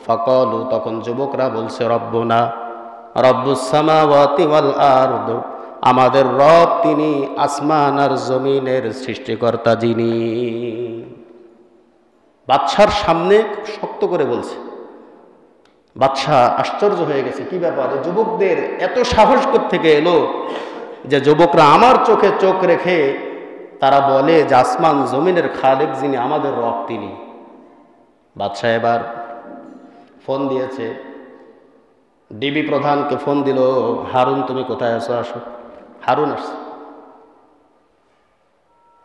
ফাকালু, তখন যুবকরা বলছে, রব্বুনা রব্বুস সামাওয়াতি ওয়াল আরদ, আমাদের রব তিনি আসমান আর জমিনের সৃষ্টিকর্তা যিনি। বাদশার সামনে খুব শক্ত করে বলছে। বাদশা আশ্চর্য হয়ে গেছে, কি ব্যাপার, যুবকদের এত সাহস থেকে এলো যে যুবকরা আমার চোখে চোখ রেখে তারা বলে যে আসমান জমিনের খালেক যিনি, আমাদের রব তিনি। বাদশা এবার ফোন দিয়েছে, ডিবি প্রধানকে ফোন দিল, হারুন তুমি কোথায় আছো, আসো। হারুন আসছে।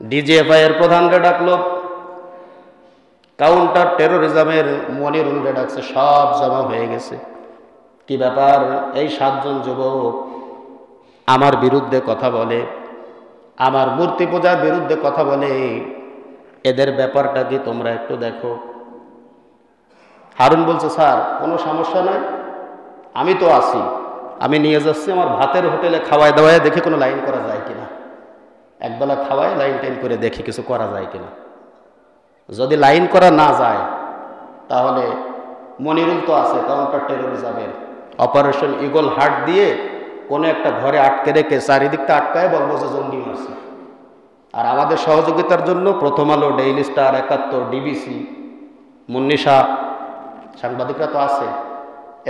ডিজিএফআই এর প্রধানকে ডাকলো, কাউন্টার টেরোরিজমের মনিরুলকে ডাকছে, সব জমা হয়ে গেছে। কি ব্যাপার, এই 7 জন যুবক আমার বিরুদ্ধে কথা বলে, আমার মূর্তি পূজার বিরুদ্ধে কথা বলে, এদের ব্যাপারটা কি তোমরা একটু দেখো। হারুন বলছে, স্যার কোনো সমস্যা নাই, আমি তো আছি, আমি নিয়ে যাচ্ছি আমার ভাতের হোটেলে খাওয়ায় দাওয়ায়, দেখি কোনো লাইন করা যায় কিনা, একবেলা খাওয়ায় লাইন টাইন করে দেখি কিছু করা যায় কিনা। যদি লাইন করা না যায় তাহলে মনিরুল তো আছে কাউন্টার টেরোরিজমের, অপারেশন ইগল হার্ট দিয়ে কোনো একটা ঘরে আটকে রেখে চারিদিকটা আটকায় বলবো যে জঙ্গি মারছে। আর আমাদের সহযোগিতার জন্য প্রথম আলো, ডেইলি স্টার, 71, ডিবিসি, মুন্নিশা সাংবাদিকরা তো আছে,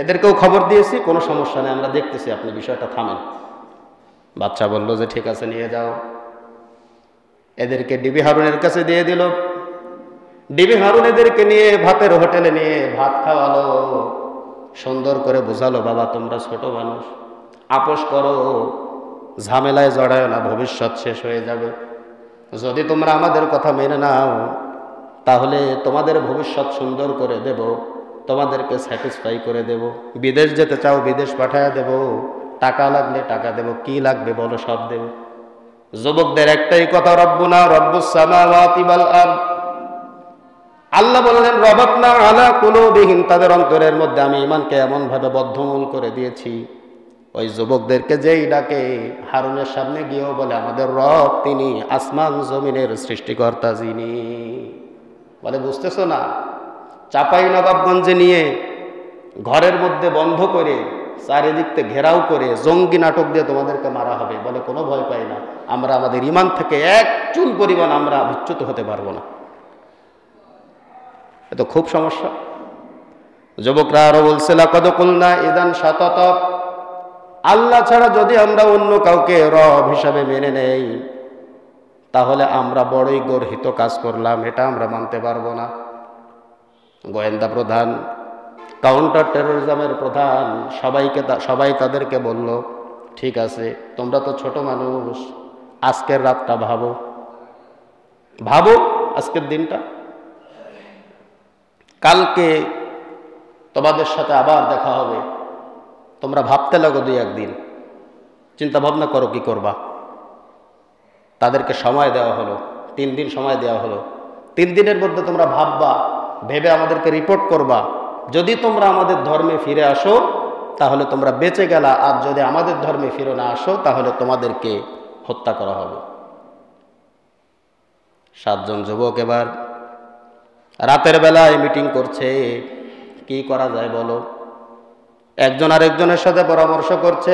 এদেরকেও খবর দিয়েছি, কোনো সমস্যা নেই, আমরা দেখতেছি, আপনি বিষয়টা থামেন। বাচ্চা বলল যে ঠিক আছে নিয়ে যাও। এদেরকে ডিবি হারুনের কাছে দিয়ে দিল। ডিবি হারুন এদেরকে নিয়ে ভাতের হোটেলে নিয়ে ভাত খাওয়ালো, সুন্দর করে বোঝালো, বাবা তোমরা ছোট মানুষ, আপোষ করো, ঝামেলায় জড়ায় না, ভবিষ্যৎ শেষ হয়ে যাবে। যদি তোমরা আমাদের কথা মেনে নাও তাহলে তোমাদের ভবিষ্যৎ সুন্দর করে দেব, তোমাদেরকে স্যাটিসফাই করে দেব। বিদেশ যেতে চাও বিদেশ পাঠায় দেব, টাকা লাগলে টাকা দেব, কি লাগবে বলো সব দেব। যুবকদের একটাই কথা, রব্বুনা রব্বুস সামাওয়াতি ওয়াল আরদ। আল্লাহ বললেন রবাতনা আলা কুলুবিহিম, তাদের অন্তরের মধ্যে আমি ঈমানকে এমন ভাবে বদ্ধমূল করে দিয়েছি। ওই যুবকদেরকে যেই ডাকে হারুনের সামনে গিয়েও বলে আমাদের রব তিনি আসমান জমিনের সৃষ্টিকর্তা যিনি। বলে বুঝতেছো না, চাপাই নবাবগঞ্জে নিয়ে ঘরের মধ্যে বন্ধ করে চারিদিকতে ঘেরাও করে জঙ্গি নাটক দিয়ে তোমাদেরকে মারা হবে। বলে কোনো ভয় পাই না, আমরা আমাদের ঈমান থেকে এক চুল পরিমাণ আমরা বিচ্যুত হতে পারবো না। এ তো খুব সমস্যা। যুবকরা আরো বলছে লাকাদ কুলনা ইদান শাতাতা, আল্লাহ ছাড়া যদি আমরা অন্য কাউকে রব হিসাবে মেনে নেই তাহলে আমরা বড়ই গর্হিত কাজ করলাম, এটা আমরা মানতে পারবো না। গোয়েন্দা প্রধান, কাউন্টার টেরোরিজমের প্রধান, সবাই তাদেরকে বলল ঠিক আছে, তোমরা তো ছোট মানুষ, আজকের রাতটা ভাবো, আজকের দিনটা, কালকে তোমাদের সাথে আবার দেখা হবে, তোমরা ভাবতে লাগো 2-1 দিন, চিন্তা ভাবনা করো কি করবা। তাদেরকে সময় দেওয়া হলো, 3 দিন সময় দেওয়া হলো। 3 দিনের মধ্যে তোমরা ভাববা, ভেবে আমাদেরকে রিপোর্ট করবা। যদি তোমরা আমাদের ধর্মে ফিরে আসো তাহলে তোমরা বেঁচে গেলা, আর যদি আমাদের ধর্মে ফিরে না আসো তাহলে তোমাদেরকে হত্যা করা হবে। 7 জন যুবক এবার রাতের বেলায় মিটিং করছে, কি করা যায় বলো। একজন আরেকজনের সাথে পরামর্শ করছে।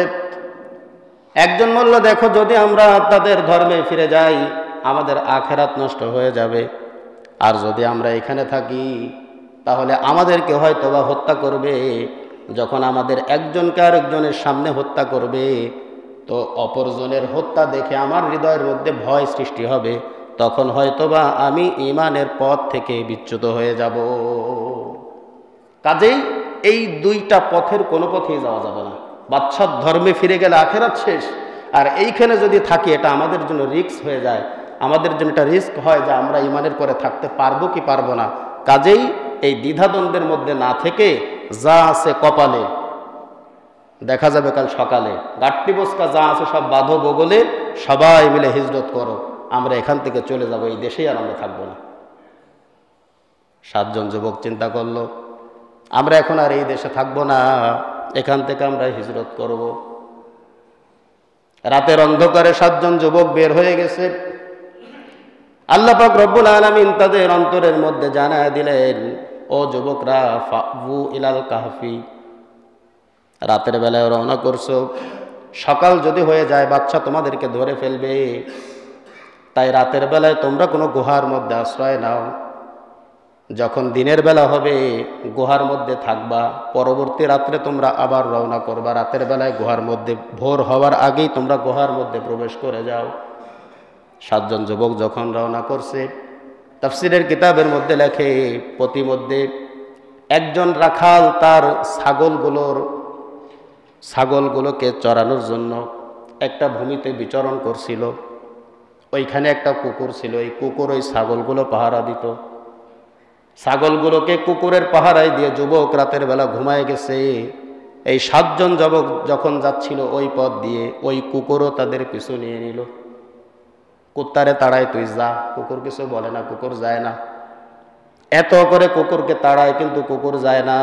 একজন বলল দেখো, যদি আমরা তাদের ধর্মে ফিরে যাই আমাদের আখিরাত নষ্ট হয়ে যাবে, আর যদি আমরা এখানে থাকি তাহলে আমাদেরকে হয়তোবা হত্যা করবে। যখন আমাদের একজনকে আরেকজনের সামনে হত্যা করবে তো অপরজনের হত্যা দেখে আমার হৃদয়ের মধ্যে ভয় সৃষ্টি হবে, তখন হয়তোবা আমি ঈমানের পথ থেকে বিচ্যুত হয়ে যাব। কাজেই এই 2টা পথের কোনো পথেই যাওয়া যাবে না। বাদশার ধর্মে ফিরে গেলে আখিরাত শেষ, আর এইখানে যদি থাকি এটা আমাদের জন্য রিস্ক হয়ে যায়, আমাদের জন্য এটা রিস্ক হয় যে আমরা ঈমানের পরে থাকতে পারবো কি পারবো না। কাজেই এই দ্বিধাদ্বন্দ্বের মধ্যে না থেকে যা আছে কপালে, দেখা যাবে কাল সকালে, গাট্টি বস্কা যা আছে সব বাঁধো বগলে, সবাই মিলে হিজরত করো, আমরা এখান থেকে চলে যাব, এই দেশেই আর আমরা থাকবো না। 7 জন যুবক চিন্তা করলো, আমরা এখন আর এই দেশে থাকবো না, এখান থেকে আমরা হিজরত করব। রাতের অন্ধকারে 7 জন যুবক বের হয়ে গেছে। আল্লাহ পাক রব্বুল আলামিন তাদের অন্তরের মধ্যে জানায় দিলেন ও যুবকরা ফাউ ইলাল কাহফি, রাতের বেলায় রওনা করছো, সকাল যদি হয়ে যায় বাচ্চা তোমাদেরকে ধরে ফেলবে, তাই রাতের বেলায় তোমরা কোনো গুহার মধ্যে আশ্রয় নাও। যখন দিনের বেলা হবে গুহার মধ্যে থাকবা, পরবর্তী রাত্রে তোমরা আবার রওনা করবা। রাতের বেলায় গুহার মধ্যে ভোর হওয়ার আগেই তোমরা গুহার মধ্যে প্রবেশ করে যাও। 7 জন যুবক যখন রওনা করছে, তাফসীরের কিতাবের মধ্যে লেখে প্রতিমধ্যে একজন রাখাল তার ছাগলগুলোকে চরানোর জন্য একটা ভূমিতে বিচরণ করছিল। ওইখানে একটা কুকুর ছিল, এই কুকুর ওই ছাগলগুলো পাহারা দিত। ছাগলগুলোকে কুকুরের পাহারায় দিয়ে যুবক রাতের বেলা ঘুমায় গেছে। এই 7 জন যুবক যখন যাচ্ছিল ওই পথ দিয়ে, ওই কুকুরও তাদের পিছু নিয়ে নিল। কুত্তারে তাড়ায় তুই যা, কুকুর কিছু বলে না, কুকুর যায় না। এত করে কুকুরকে তাড়ায় কিন্তু কুকুর যায় না।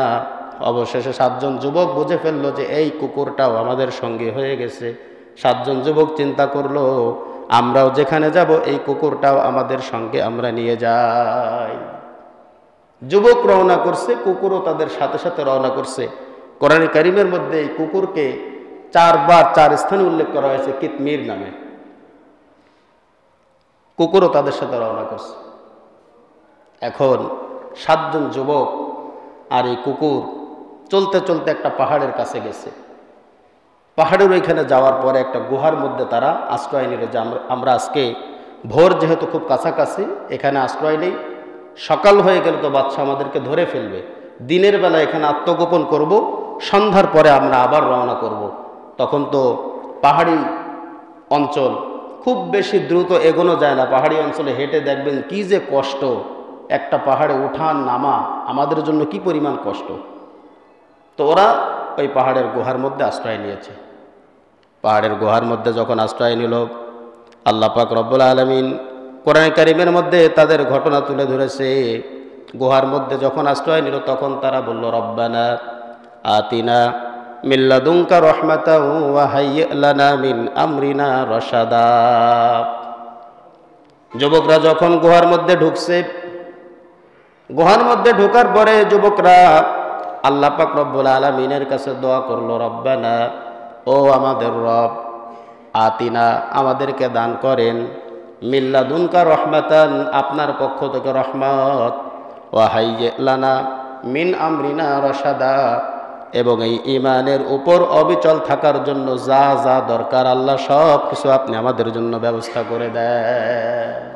অবশেষে 7 জন যুবক বুঝে ফেললো যে এই কুকুরটাও আমাদের সঙ্গে হয়ে গেছে। 7 জন যুবক চিন্তা করলো আমরাও যেখানে যাব এই কুকুরটাও আমাদের সঙ্গে আমরা নিয়ে যাই। যুবক রওনা করছে, কুকুরও তাদের সাথে সাথে রওনা করছে। কোরআনে কারিমের মধ্যে এই কুকুরকে 4 বার 4 স্থানে উল্লেখ করা হয়েছে কিতমির নামে। কুকুরও তাদের সাথে রওনা করছে। এখন 7 জন যুবক আর এই কুকুর চলতে চলতে একটা পাহাড়ের কাছে গেছে। পাহাড়ের ওইখানে যাওয়ার পরে একটা গুহার মধ্যে তারা আশ্রয় নিল যে আমরা আজকে ভোর যেহেতু খুব কাছাকাছি, এখানে আশ্রয় নেই, সকাল হয়ে গেলে তো বাচ্চা আমাদেরকে ধরে ফেলবে, দিনের বেলা এখানে আত্মগোপন করব, সন্ধ্যার পরে আমরা আবার রওনা করব। তখন তো পাহাড়ি অঞ্চল, খুব বেশি দ্রুত এগোনো যায় না। পাহাড়ি অঞ্চলে হেঁটে দেখবেন কি যে কষ্ট, একটা পাহাড়ে উঠান নামা আমাদের জন্য কি পরিমাণ কষ্ট। তো ওরা ওই পাহাড়ের গুহার মধ্যে আশ্রয় নিয়েছে। পাহাড়ের গুহার মধ্যে যখন আশ্রয় নিল, আল্লাহ পাক রব্বুল আলামিন কোরআন কারীমের মধ্যে তাদের ঘটনা তুলে ধরেছে। গুহার মধ্যে যখন আশ্রয় নিল তখন তারা বলল, রব্বানা আতিনা মিন লাদুনকা রাহমাতাও ওয়া হাইয়্ লানা মিন আমরিনা রাশাদা। যুবকরা যখন গুহার মধ্যে ঢুকছে, গুহার মধ্যে ঢোকার পরে যুবকরা আল্লাহ পাক রব্বুল আলামিনের কাছে দোয়া করলো, রব্বানা, ও আমাদের রব, আতিনা, আমাদেরকে দান করেন, মিন লাদুনকা রহমাতান, আপনার পক্ষ থেকে রহমত, ওয়া হাইয়্ লানা মিন আমরিনা রাশাদা, এবং এই ঈমানের উপর অবিচল থাকার জন্য যা যা দরকার আল্লাহ সব কিছু আপনি আমাদের জন্য ব্যবস্থা করে দেন।